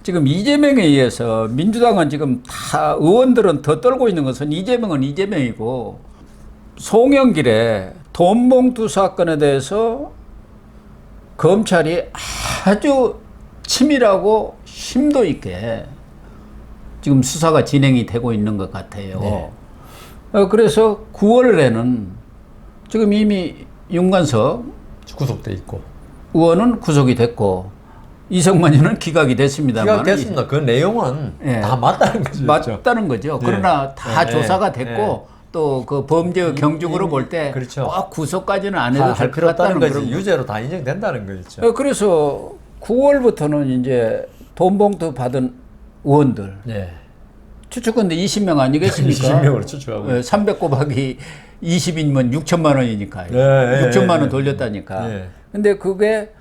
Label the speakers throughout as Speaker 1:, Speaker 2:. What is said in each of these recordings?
Speaker 1: 지금 이재명에 의해서 민주당은 지금 다 의원들은 더 떨고 있는 것은 이재명은 이재명이고 송영길의 돈봉투 사건에 대해서 검찰이 아주 치밀하고 심도 있게 지금 수사가 진행이 되고 있는 것 같아요.
Speaker 2: 네.
Speaker 1: 그래서 9월에는 지금 이미 윤관석
Speaker 2: 구속돼 있고
Speaker 1: 의원은 구속이 됐고 이성만 의원은 기각이 됐습니다만
Speaker 2: 기각됐습니다. 그 내용은
Speaker 1: 예.
Speaker 2: 다 맞다는 거죠.
Speaker 1: 맞다는 거죠.
Speaker 2: 예.
Speaker 1: 그러나 다
Speaker 2: 예.
Speaker 1: 조사가 됐고 또 그 범죄의 경중으로 볼 때
Speaker 2: 그렇죠.
Speaker 1: 꼭 구속까지는 안 해도
Speaker 2: 할
Speaker 1: 될
Speaker 2: 필요
Speaker 1: 것 같다는
Speaker 2: 없다는
Speaker 1: 그런
Speaker 2: 거지. 유죄로 다 인정된다는 거죠.
Speaker 1: 그래서 9월부터는 이제 돈봉투 받은 의원들
Speaker 2: 예.
Speaker 1: 추측건데 20명 아니겠습니까?
Speaker 2: 20명으로 추측하고
Speaker 1: 300 곱하기 20이면 6천만 원이니까요.
Speaker 2: 예,
Speaker 1: 6천만 원
Speaker 2: 예.
Speaker 1: 돌렸다니까.
Speaker 2: 예.
Speaker 1: 근데 그게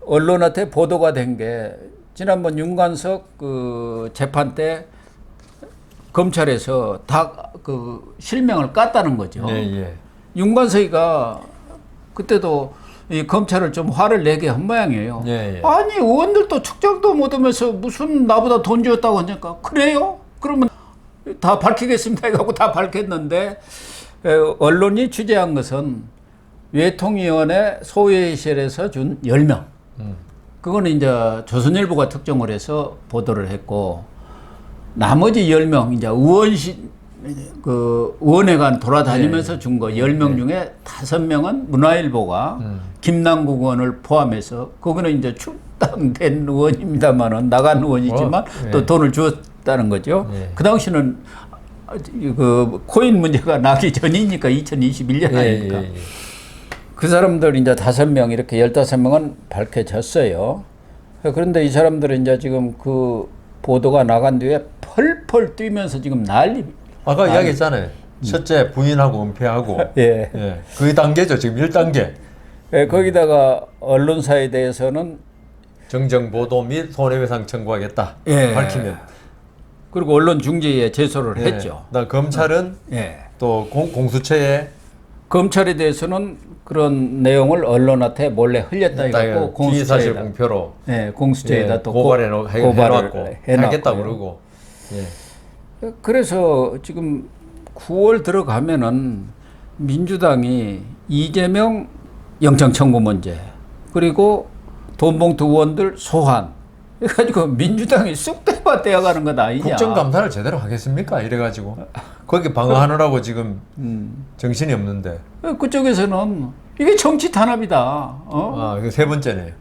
Speaker 1: 언론한테 보도가 된 게 지난번 윤관석 그 재판 때 검찰에서 다 그 실명을 깠다는 거죠.
Speaker 2: 예, 예.
Speaker 1: 윤관석이가 그때도 이 검찰을 좀 화를 내게 한 모양이에요.
Speaker 2: 예, 예.
Speaker 1: 아니 의원들도 측정도 못하면서 무슨 나보다 돈 줬다고 하니까 그래요? 그러면 다 밝히겠습니다. 이거 다 밝혔는데 언론이 취재한 것은 외통위원회 소외실에서 준 10명. 그거는 이제 조선일보가 특정을 해서 보도를 했고 나머지 10명 이제 의원회관 돌아다니면서 준 거 10명 중에 5명은 문화일보가 김남국 의원을 포함해서 그거는 이제 출당된 의원입니다만은 나간 의원이지만 또 돈을 주었다는 거죠. 그 당시는 그 코인 문제가 나기 전이니까 2021년 아닙니까? 그 사람들 이제 5명 이렇게 15명은 밝혀졌어요. 그런데 이 사람들은 이제 지금 그 보도가 나간 뒤에 펄펄 뛰면서 지금 난리.
Speaker 2: 아까 이야기했잖아요. 첫째 부인하고 은폐하고.
Speaker 1: 예.
Speaker 2: 예. 그 단계죠. 지금 1단계.
Speaker 1: 예, 거기다가 언론사에 대해서는
Speaker 2: 정정 보도 및 손해배상 청구하겠다.
Speaker 1: 예.
Speaker 2: 밝히면.
Speaker 1: 그리고 언론 중재에 제소를
Speaker 2: 예.
Speaker 1: 했죠.
Speaker 2: 그다음 검찰은
Speaker 1: 예.
Speaker 2: 또 공수처에
Speaker 1: 검찰에 대해서는 그런 내용을 언론한테 몰래 흘렸다 이거고
Speaker 2: 기사실 공표로
Speaker 1: 예, 공수처에다 또
Speaker 2: 고발해놓고 하겠다 그러고. 예.
Speaker 1: 그래서 지금 9월 들어가면은 민주당이 이재명 영장 청구 문제 그리고 돈봉투 의원들 소환 해가지고 민주당이 쑥대밭 떼어가는 건 아니냐.
Speaker 2: 국정감사를 제대로 하겠습니까? 이래가지고 거기 방어하느라고 지금 정신이 없는데.
Speaker 1: 그쪽에서는 이게 정치 탄압이다.
Speaker 2: 이거 세 번째네요.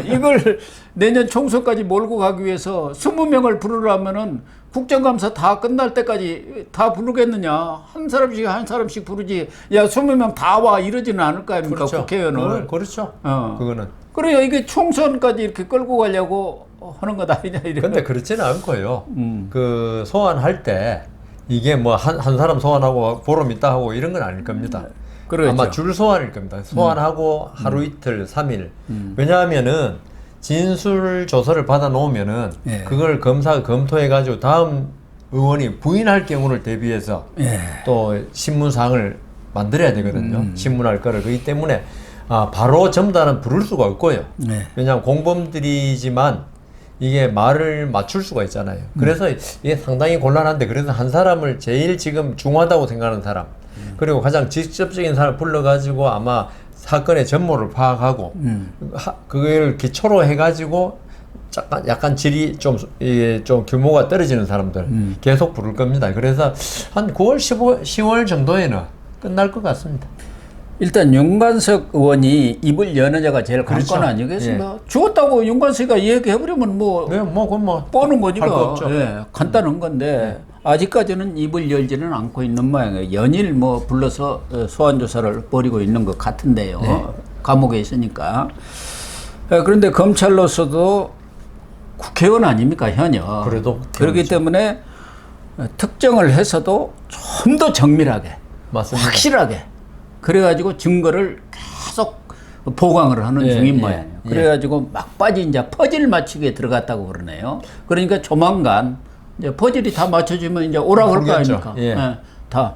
Speaker 1: 이걸 내년 총선까지 몰고 가기 위해서 20명을 부르려면은 국정감사 다 끝날 때까지 다 부르겠느냐. 한 사람씩 부르지. 야, 20명 다 와. 이러지는 않을 거 아닙니까?
Speaker 2: 그렇죠.
Speaker 1: 국회의원을.
Speaker 2: 그렇죠. 그거는.
Speaker 1: 그래요. 이게 총선까지 이렇게 끌고 가려고 하는 것 아니냐.
Speaker 2: 근데 그렇지는 않고요. 그 소환할 때 이게 뭐 한 사람 소환하고 보름 있다 하고 이런 건 아닐 겁니다.
Speaker 1: 그렇죠.
Speaker 2: 아마 줄 소환일 겁니다. 소환하고 하루 이틀, 3일. 왜냐하면은 진술 조서를 받아 놓으면은 그걸 검사가 검토해가지고 다음 의원이 부인할 경우를 대비해서 또 신문사항을 만들어야 되거든요. 신문할 거를. 그렇기 때문에 바로 전달은 부를 수가 없고요. 왜냐하면 공범들이지만 이게 말을 맞출 수가 있잖아요. 그래서 이게 상당히 곤란한데 그래서 한 사람을 제일 지금 중요하다고 생각하는 사람 그리고 가장 직접적인 사람을 불러가지고 아마 사건의 전모를 파악하고 그걸 기초로 해가지고 약간 질이 좀 규모가 떨어지는 사람들 계속 부를 겁니다. 그래서 한 9월, 10월 정도에는 끝날 것 같습니다.
Speaker 1: 일단 윤관석 의원이 입을 여는 자가 제일 관건 아니겠습니까? 죽었다고 윤관석이가 얘기해버리면
Speaker 2: 그건 뭐
Speaker 1: 뻔한 거니까.
Speaker 2: 할거 없죠.
Speaker 1: 간단한 건데 아직까지는 입을 열지는 않고 있는 모양이에요. 연일 불러서 소환 조사를 벌이고 있는 것 같은데요. 감옥에 있으니까. 그런데 검찰로서도 국회의원 아닙니까 현역.
Speaker 2: 그래도
Speaker 1: 그렇기 때문에 특정을 해서도 좀 더 정밀하게,
Speaker 2: 맞습니다.
Speaker 1: 확실하게. 그래가지고 증거를 계속 보강을 하는 중인 모양이에요. 그래가지고 막바지 이제 퍼즐 맞추기에 들어갔다고 그러네요. 그러니까 조만간 이제 퍼즐이 다 맞춰지면 이제 오라고 할 거 아닙니까? 다.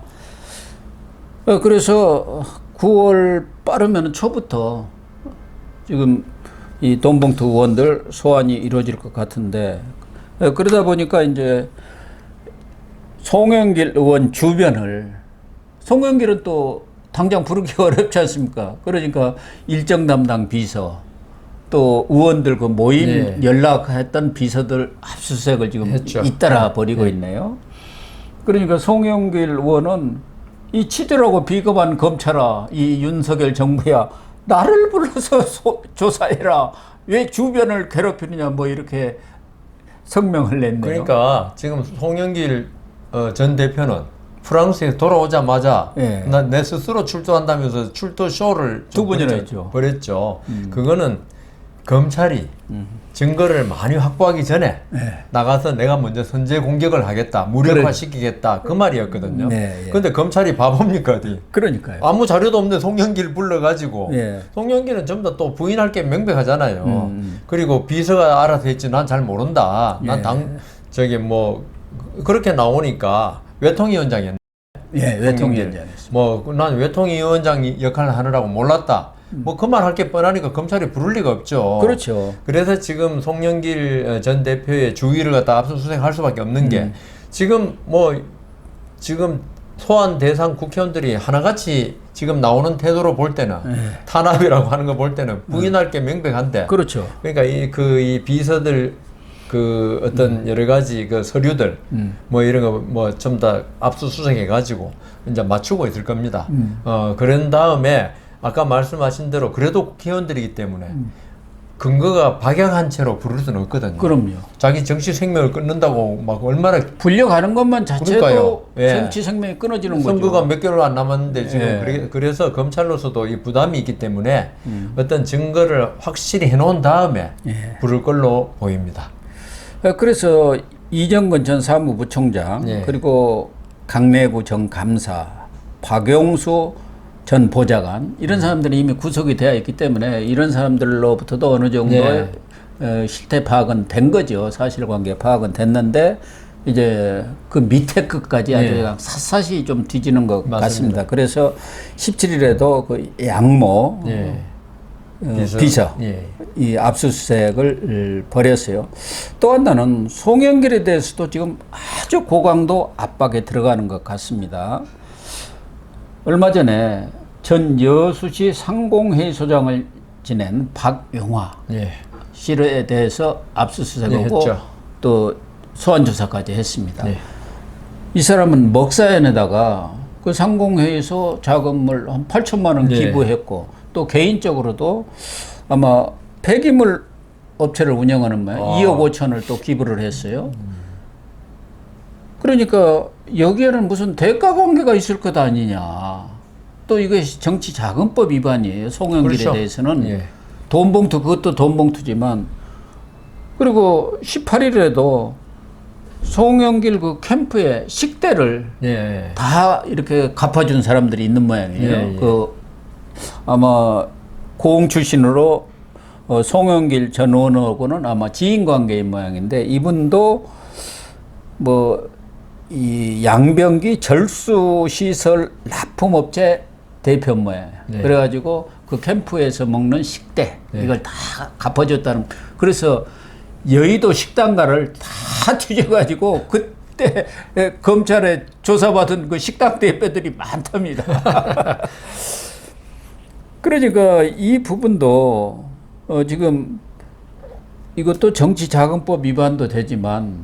Speaker 1: 그래서 9월 빠르면 초부터 지금 이 돈봉투 의원들 소환이 이루어질 것 같은데 그러다 보니까 이제 송영길 의원 주변을 송영길은 또 당장 부르기 어렵지 않습니까? 그러니까 일정 담당 비서 또 의원들 그 모임
Speaker 2: 예.
Speaker 1: 연락했던 비서들 압수수색을 지금
Speaker 2: 했죠.
Speaker 1: 잇따라 벌이고 있네요. 그러니까 송영길 의원은 이 치졸하고 비겁한 검찰아, 이 윤석열 정부야, 나를 불러서 조사해라. 왜 주변을 괴롭히느냐, 뭐 이렇게 성명을 냈네요.
Speaker 2: 그러니까 지금 송영길 전 대표는 프랑스에 돌아오자마자
Speaker 1: 예.
Speaker 2: 난 내 스스로 출두한다면서 출두 쇼를
Speaker 1: 두 번이나 했죠.
Speaker 2: 벌였죠. 그거는 검찰이 증거를 많이 확보하기 전에
Speaker 1: 네.
Speaker 2: 나가서 내가 먼저 선제 공격을 하겠다, 무력화시키겠다 그 말이었거든요.
Speaker 1: 네, 예.
Speaker 2: 근데 검찰이 바보입니까 어디?
Speaker 1: 그러니까요.
Speaker 2: 아무 자료도 없는데 송영길 불러가지고
Speaker 1: 예.
Speaker 2: 송영길은 전부 다 또 부인할 게 명백하잖아요. 그리고 비서가 알아서 했지 난 잘 모른다. 난
Speaker 1: 예.
Speaker 2: 저기 뭐 그렇게 나오니까 외통위원장이었네.
Speaker 1: 예, 외통위원장이었습니다.
Speaker 2: 뭐난 외통위원장 역할을 하느라고 몰랐다. 뭐 그 말 할 게 뻔하니까 검찰이 부를 리가 없죠.
Speaker 1: 그렇죠.
Speaker 2: 그래서 지금 송영길 전 대표의 주위를 갖다 압수수색할 수밖에 없는 게 지금 지금 소환 대상 국회의원들이 하나같이 지금 나오는 태도로 볼 때는 탄압이라고 하는 거 볼 때는 부인할 게 명백한데.
Speaker 1: 그렇죠.
Speaker 2: 그러니까 이 비서들 그 어떤 여러 가지 그 서류들 뭐 이런 거 뭐 좀 다 압수수색해 가지고 이제 맞추고 있을 겁니다. 그런 다음에 아까 말씀하신 대로 그래도 국회의원들이기 때문에 근거가 박약한 채로 부를 수는 없거든요.
Speaker 1: 그럼요.
Speaker 2: 자기 정치 생명을 끊는다고 막 얼마나
Speaker 1: 불려가는 것만 자체도
Speaker 2: 그러니까요. 예.
Speaker 1: 정치 생명이 끊어지는 거죠.
Speaker 2: 선거가 몇 개월 안 남았는데 지금
Speaker 1: 예.
Speaker 2: 그래서 검찰로서도 이 부담이 있기 때문에 어떤 증거를 확실히 해놓은 다음에
Speaker 1: 예.
Speaker 2: 부를 걸로 보입니다.
Speaker 1: 그래서 이정근 전 사무부총장
Speaker 2: 예.
Speaker 1: 그리고 강내구 전 감사 박용수 전 보좌관 이런 사람들이 이미 구속이 되어 있기 때문에 이런 사람들로부터도 어느 정도의 실태 파악은 된 거죠. 사실관계 파악은 됐는데 이제 그 밑에 끝까지 아주
Speaker 2: 예.
Speaker 1: 샅샅이 좀 뒤지는 것
Speaker 2: 맞습니다.
Speaker 1: 같습니다. 그래서 17일에도 그 양모
Speaker 2: 예.
Speaker 1: 비서
Speaker 2: 예.
Speaker 1: 이 압수수색을 벌였어요. 또 하나는 송영길에 대해서도 지금 아주 고강도 압박에 들어가는 것 같습니다. 얼마 전에 전 여수시 상공회의소장을 지낸 박용화
Speaker 2: 예.
Speaker 1: 씨에 대해서 압수수색하고
Speaker 2: 했죠.
Speaker 1: 또 소환조사까지 했습니다.
Speaker 2: 예.
Speaker 1: 이 사람은 먹사연에다가 그 상공회의소 자금을 한 8천만 원
Speaker 2: 예.
Speaker 1: 기부했고 또 개인적으로도 아마 폐기물 업체를 운영하는 모양 2억 5천을 또 기부를 했어요. 그러니까 여기에는 무슨 대가 관계가 있을 것 아니냐. 또 이것이 정치자금법 위반이에요. 송영길에
Speaker 2: 그렇죠.
Speaker 1: 대해서는.
Speaker 2: 예.
Speaker 1: 돈봉투, 그것도 돈봉투지만. 그리고 18일에도 송영길 그 캠프에 식대를
Speaker 2: 예.
Speaker 1: 다 이렇게 갚아준 사람들이 있는 모양이에요.
Speaker 2: 예, 예.
Speaker 1: 그 아마 고흥 출신으로 송영길 전 의원하고는 아마 지인 관계인 모양인데 이분도 뭐 이 양병기 절수시설 납품업체 대표 모양이에요.
Speaker 2: 네.
Speaker 1: 그래가지고 그 캠프에서 먹는 식대
Speaker 2: 네.
Speaker 1: 이걸 다 갚아줬다는. 그래서 여의도 식당가를 다 뒤져가지고 그때 검찰에 조사받은 그 식당 대표들이 많답니다. 그러니까 이 부분도 지금 이것도 정치자금법 위반도 되지만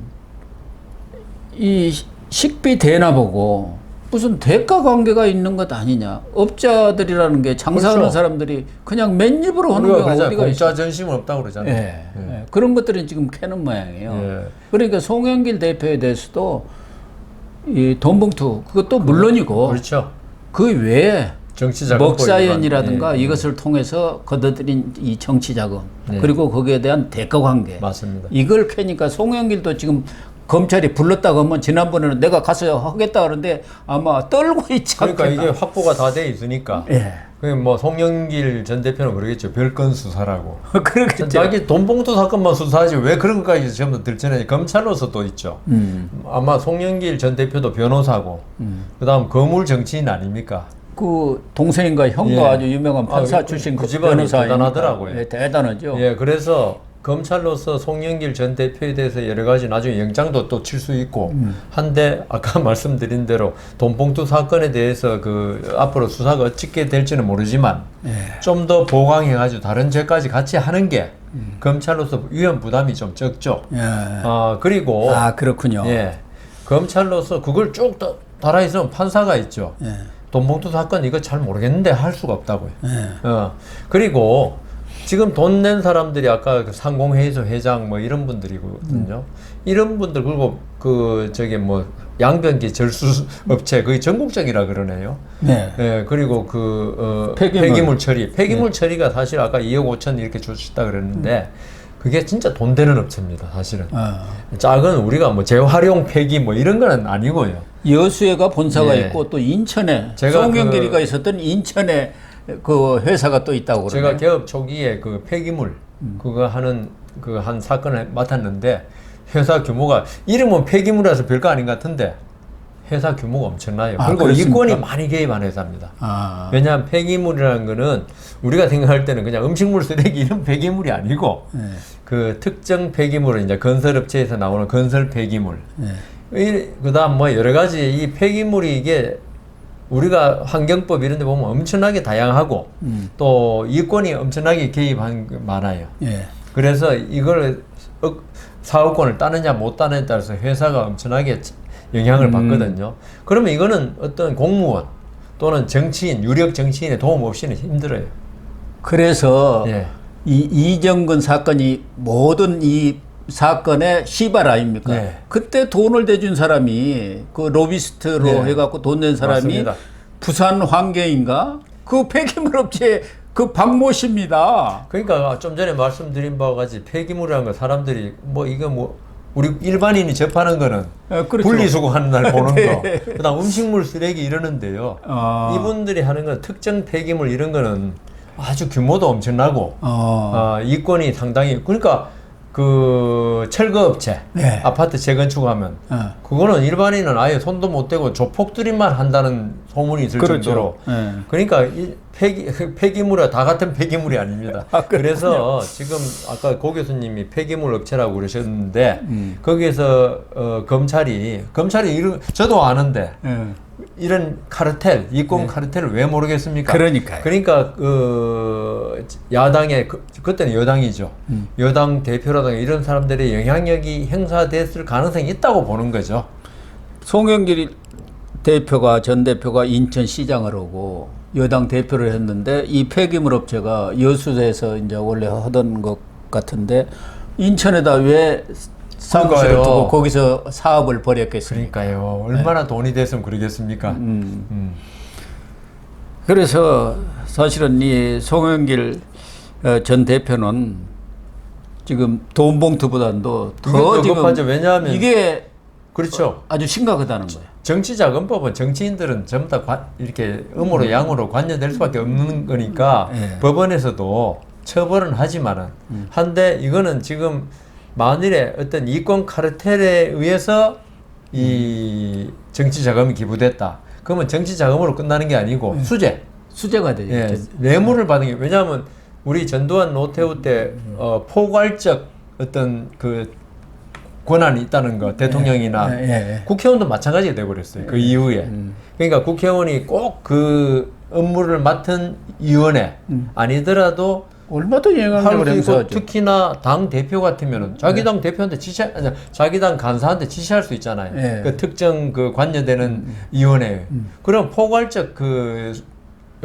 Speaker 1: 이 식비 대납하고 무슨 대가 관계가 있는 것 아니냐. 업자들이라는 게 장사하는
Speaker 2: 그렇죠.
Speaker 1: 사람들이 그냥 맨입으로 하는 게 어디가 있어요.
Speaker 2: 공짜 전심은 없다고 그러잖아요.
Speaker 1: 예, 예. 그런 것들은 지금 캐는 모양이에요.
Speaker 2: 예.
Speaker 1: 그러니까 송영길 대표에 대해서도 이 돈봉투 그것도 물론이고
Speaker 2: 그렇죠.
Speaker 1: 그 외에
Speaker 2: 정치자금법
Speaker 1: 먹사연이라든가
Speaker 2: 위반. 예.
Speaker 1: 이것을 통해서 거둬들인 이 정치자금
Speaker 2: 네.
Speaker 1: 그리고 거기에 대한 대가관계
Speaker 2: 맞습니다.
Speaker 1: 이걸 캐니까 송영길도 지금 검찰이 불렀다고 하면 지난번에는 내가 가서 하겠다 그러는데 아마 떨고 있지
Speaker 2: 그러니까
Speaker 1: 않겠나.
Speaker 2: 이게 확보가 다 돼 있으니까.
Speaker 1: 예.
Speaker 2: 뭐 송영길 전 대표는 그러겠죠. 별건 수사라고.
Speaker 1: 그러겠죠.
Speaker 2: 자기 돈봉투 사건만 수사하지 왜 그런 것까지 전부 들춰내지. 검찰로서 또 있죠. 아마 송영길 전 대표도 변호사고 그다음 거물 정치인 아닙니까?
Speaker 1: 그 동생인가 형도
Speaker 2: 예.
Speaker 1: 아주 유명한 판사 출신
Speaker 2: 그 집안이
Speaker 1: 변호사이니까.
Speaker 2: 대단하더라고요.
Speaker 1: 예, 대단하죠.
Speaker 2: 예, 그래서 검찰로서 송영길 전 대표에 대해서 여러 가지 나중에 영장도 또 칠 수 있고 한데 아까 말씀드린 대로 돈봉투 사건에 대해서 그 앞으로 수사가 어떻게 될지는 모르지만 좀 더 보강해가지고 다른 죄까지 같이 하는 게 검찰로서 위험 부담이 좀 적죠.
Speaker 1: 예.
Speaker 2: 그리고
Speaker 1: 그렇군요.
Speaker 2: 예, 검찰로서 그걸 쭉 달아 있으면 판사가 있죠.
Speaker 1: 예.
Speaker 2: 돈봉투 사건 이거 잘 모르겠는데 할 수가 없다고요.
Speaker 1: 예.
Speaker 2: 그리고 지금 돈 낸 사람들이 아까 그 상공회의소 회장 뭐 이런 분들이거든요. 이런 분들 그리고 그 저기 뭐 양변기 절수 업체 거의 전국적이라 그러네요.
Speaker 1: 네.
Speaker 2: 예, 그리고 그
Speaker 1: 폐기물.
Speaker 2: 폐기물 처리가 사실 아까 2억 5천 이렇게 주셨다 그랬는데 그게 진짜 돈 되는 업체입니다, 사실은. 작은 우리가 뭐 재활용 폐기 뭐 이런 건 아니고요.
Speaker 1: 여수에가 본사가
Speaker 2: 예.
Speaker 1: 있고 또 인천에
Speaker 2: 제가
Speaker 1: 송영길이가 있었던 인천에 그 회사가 또 있다고 그러네요.
Speaker 2: 제가 개업 초기에 그 폐기물 그거 하는 그 한 사건을 맡았는데 회사 규모가 이름은 폐기물이라서 별거 아닌 것 같은데 회사 규모가 엄청나요. 그리고
Speaker 1: 그렇습니까?
Speaker 2: 이권이 많이 개입한 회사입니다. 왜냐하면 폐기물이라는 거는 우리가 생각할 때는 그냥 음식물 쓰레기 이런 폐기물이 아니고 그 특정 폐기물은 이제 건설업체에서 나오는 건설 폐기물. 그다음 뭐 여러 가지 이 폐기물이 이게 우리가 환경법 이런 데 보면 엄청나게 다양하고 또 이권이 엄청나게 개입한 게 많아요.
Speaker 1: 예.
Speaker 2: 그래서 이걸 사업권을 따느냐 못 따느냐에 따라서 회사가 엄청나게 영향을 받거든요. 그러면 이거는 어떤 공무원 또는 정치인, 유력 정치인의 도움 없이는 힘들어요.
Speaker 1: 그래서
Speaker 2: 예.
Speaker 1: 이 이정근 사건이 모든 이 사건의 시발 아닙니까?
Speaker 2: 네.
Speaker 1: 그때 돈을 대준 사람이 그 로비스트로
Speaker 2: 네.
Speaker 1: 해갖고 돈 낸 사람이
Speaker 2: 맞습니다.
Speaker 1: 부산 환경인가? 그 폐기물 업체 그 박모 씨입니다.
Speaker 2: 그러니까 좀 전에 말씀드린 바와 같이 폐기물이라는 거 사람들이 뭐 이거 뭐 우리 일반인이 접하는 거는
Speaker 1: 그렇죠.
Speaker 2: 분리수거하는 날 보는
Speaker 1: 네.
Speaker 2: 거, 그다음 음식물 쓰레기 이러는데요. 이분들이 하는 건 특정 폐기물 이런 거는 아주 규모도 엄청나고 이권이 상당히 그러니까 그 철거업체
Speaker 1: 네.
Speaker 2: 아파트 재건축하면 그거는 일반인은 아예 손도 못 대고 조폭들이만 한다는 소문이 있을
Speaker 1: 그렇죠.
Speaker 2: 정도로
Speaker 1: 네.
Speaker 2: 그러니까 이 폐기물이 다 같은 폐기물이 아닙니다. 그래서 지금 아까 고 교수님이 폐기물 업체라고 그러셨는데 거기에서 검찰이 이런 저도 아는데 이런 카르텔, 이권 카르텔을 왜 모르겠습니까?
Speaker 1: 그러니까요.
Speaker 2: 그러니까 그 야당의 그때는 여당이죠. 여당 대표라든가 이런 사람들의 영향력이 행사됐을 가능성이 있다고 보는 거죠.
Speaker 1: 송영길 대표가 전 대표가 인천시장을 하고 여당 대표를 했는데 이 폐기물 업체가 여수에서 이제 원래 하던 것 같은데 인천에다 왜 사무실을 두고 거기서 사업을 벌였겠습니까?
Speaker 2: 그러니까요. 얼마나 돈이 됐으면 그러겠습니까?
Speaker 1: 그래서 사실은 이 송영길 전 대표는 지금 돈 봉투보다도 더 지금
Speaker 2: 급하죠. 왜냐하면
Speaker 1: 이게
Speaker 2: 그렇죠.
Speaker 1: 아주 심각하다는 거예요.
Speaker 2: 정치자금법은 정치인들은 전부 다 이렇게 음으로 양으로 관여될 수밖에 없는 거니까 법원에서도 처벌은 하지만은 한데 이거는 지금 만일에 어떤 이권 카르텔에 의해서 이 정치자금이 기부됐다. 그러면 정치자금으로 끝나는 게 아니고
Speaker 1: 수재가 되죠.
Speaker 2: 뇌물을 받는 게 왜냐하면 우리 전두환 노태우 때 포괄적 어떤 그 권한이 있다는 거 대통령이나 국회의원도 마찬가지가 돼버렸어요. 그 이후에. 그러니까 국회의원이 꼭 그 업무를 맡은 위원회 아니더라도
Speaker 1: 얼마나 영향력을 행사하죠.
Speaker 2: 특히나 당 대표 같으면은 자기 당 대표한테 자기 당 간사한테 지시할 수 있잖아요. 그 특정 그 관여되는 위원회. 그럼 포괄적 그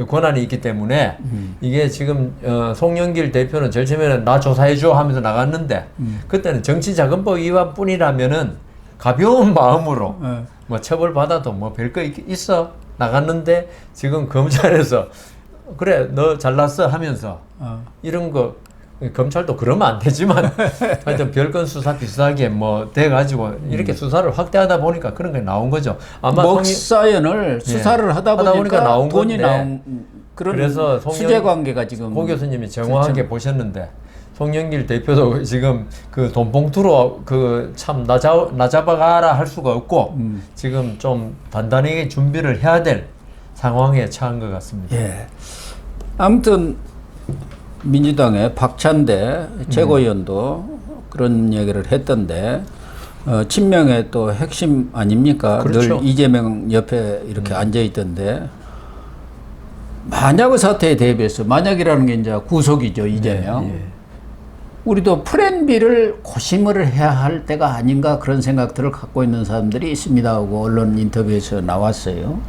Speaker 2: 권한이 있기 때문에 이게 지금 송영길 대표는 제일 처음에는 나 조사해줘 하면서 나갔는데 그때는 정치자금법 위반뿐이라면은 가벼운 마음으로 뭐 처벌받아도 뭐 별거 있어 나갔는데 지금 검찰에서 그래 너 잘났어 하면서 이런 거 검찰도 그러면 안 되지만 하여튼 별건 수사 비슷하게 뭐 돼가지고 이렇게 수사를 확대하다 보니까 그런 게 나온 거죠. 아마
Speaker 1: 먹사연을 수사를 하다 보니까
Speaker 2: 나온
Speaker 1: 돈이
Speaker 2: 건데
Speaker 1: 나온 그런
Speaker 2: 그래서
Speaker 1: 수재 관계가 지금
Speaker 2: 고 교수님이 정확하게 보셨는데 송영길 대표도 지금 그 돈봉투로 그 참 나잡아가라 할 수가 없고 지금 좀 단단하게 준비를 해야 될 상황에 처한 것 같습니다.
Speaker 1: 예. 아무튼 민주당의 박찬대 최고위원도 그런 얘기를 했던데 친명의 또 핵심 아닙니까?
Speaker 2: 그렇죠.
Speaker 1: 늘 이재명 옆에 이렇게 앉아 있던데 만약의 사태에 대비해서 만약이라는 게 이제 구속이죠 이재명.
Speaker 2: 예.
Speaker 1: 우리도 플랜 B를 고심을 해야 할 때가 아닌가 그런 생각들을 갖고 있는 사람들이 있습니다 하고 언론 인터뷰에서 나왔어요.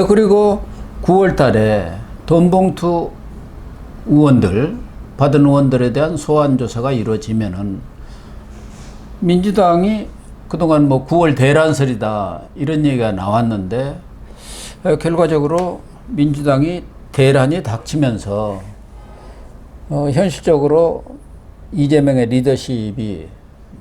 Speaker 1: 그리고 9월 달에 돈봉투 의원들 받은 의원들에 대한 소환 조사가 이루어지면은 민주당이 그동안 뭐 9월 대란설이다 이런 얘기가 나왔는데 결과적으로 민주당이 대란이 닥치면서 현실적으로 이재명의 리더십이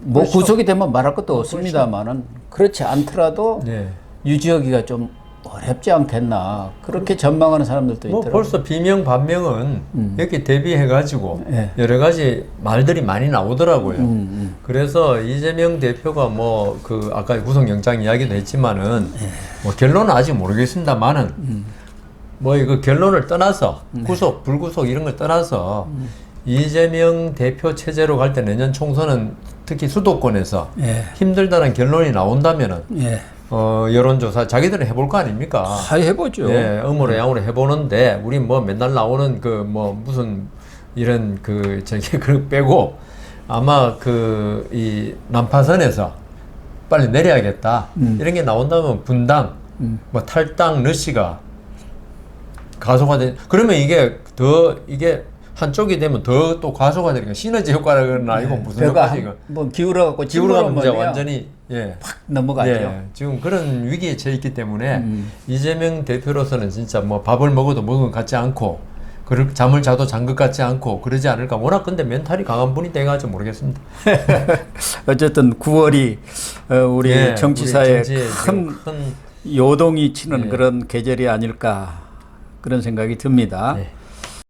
Speaker 1: 뭐
Speaker 2: 그렇죠.
Speaker 1: 구속이 되면 말할 것도 없습니다만은 그렇지 않더라도
Speaker 2: 네.
Speaker 1: 유지하기가 좀 어렵지 않겠나 그렇게 전망하는 사람들도
Speaker 2: 뭐
Speaker 1: 있더라고요.
Speaker 2: 벌써 비명 반명은 이렇게 대비해가지고
Speaker 1: 예.
Speaker 2: 여러 가지 말들이 많이 나오더라고요. 그래서 이재명 대표가 뭐 그 아까 구속영장 이야기도 했지만은 뭐 결론은 아직 모르겠습니다만은 뭐 이거 결론을 떠나서 구속 불구속 이런 걸 떠나서 이재명 대표 체제로 갈 때 내년 총선은 특히 수도권에서
Speaker 1: 예.
Speaker 2: 힘들다는 결론이 나온다면은
Speaker 1: 예.
Speaker 2: 여론조사 자기들은 해볼 거 아닙니까?
Speaker 1: 다 해보죠.
Speaker 2: 예, 음으로 양으로 해보는데 우리 뭐 맨날 나오는 그 뭐 무슨 이런 그 저기 그 빼고 아마 그 이 난파선에서 빨리 내려야겠다 이런 게 나온다면 분당 뭐 탈당 러시가 가속화된 그러면 이게 더 이게 한쪽이 되면 더 또 가속화 되니까 시너지 효과는 아니고 무슨 효과지 이거
Speaker 1: 뭐 기울어갖고
Speaker 2: 기울어가면 이제 완전히 예.
Speaker 1: 팍 넘어가죠.
Speaker 2: 예, 지금 그런 위기에 처해 있기 때문에 이재명 대표로서는 진짜 뭐 밥을 먹어도 먹은 것 같지 않고 잠을 자도 잔 것 같지 않고 그러지 않을까. 워낙 근데 멘탈이 강한 분이 돼가지고 모르겠습니다.
Speaker 1: 어쨌든 9월이 우리
Speaker 2: 예,
Speaker 1: 정치사에
Speaker 2: 우리 정치에
Speaker 1: 큰 요동이 치는
Speaker 2: 예.
Speaker 1: 그런 계절이 아닐까 그런 생각이 듭니다.
Speaker 2: 예.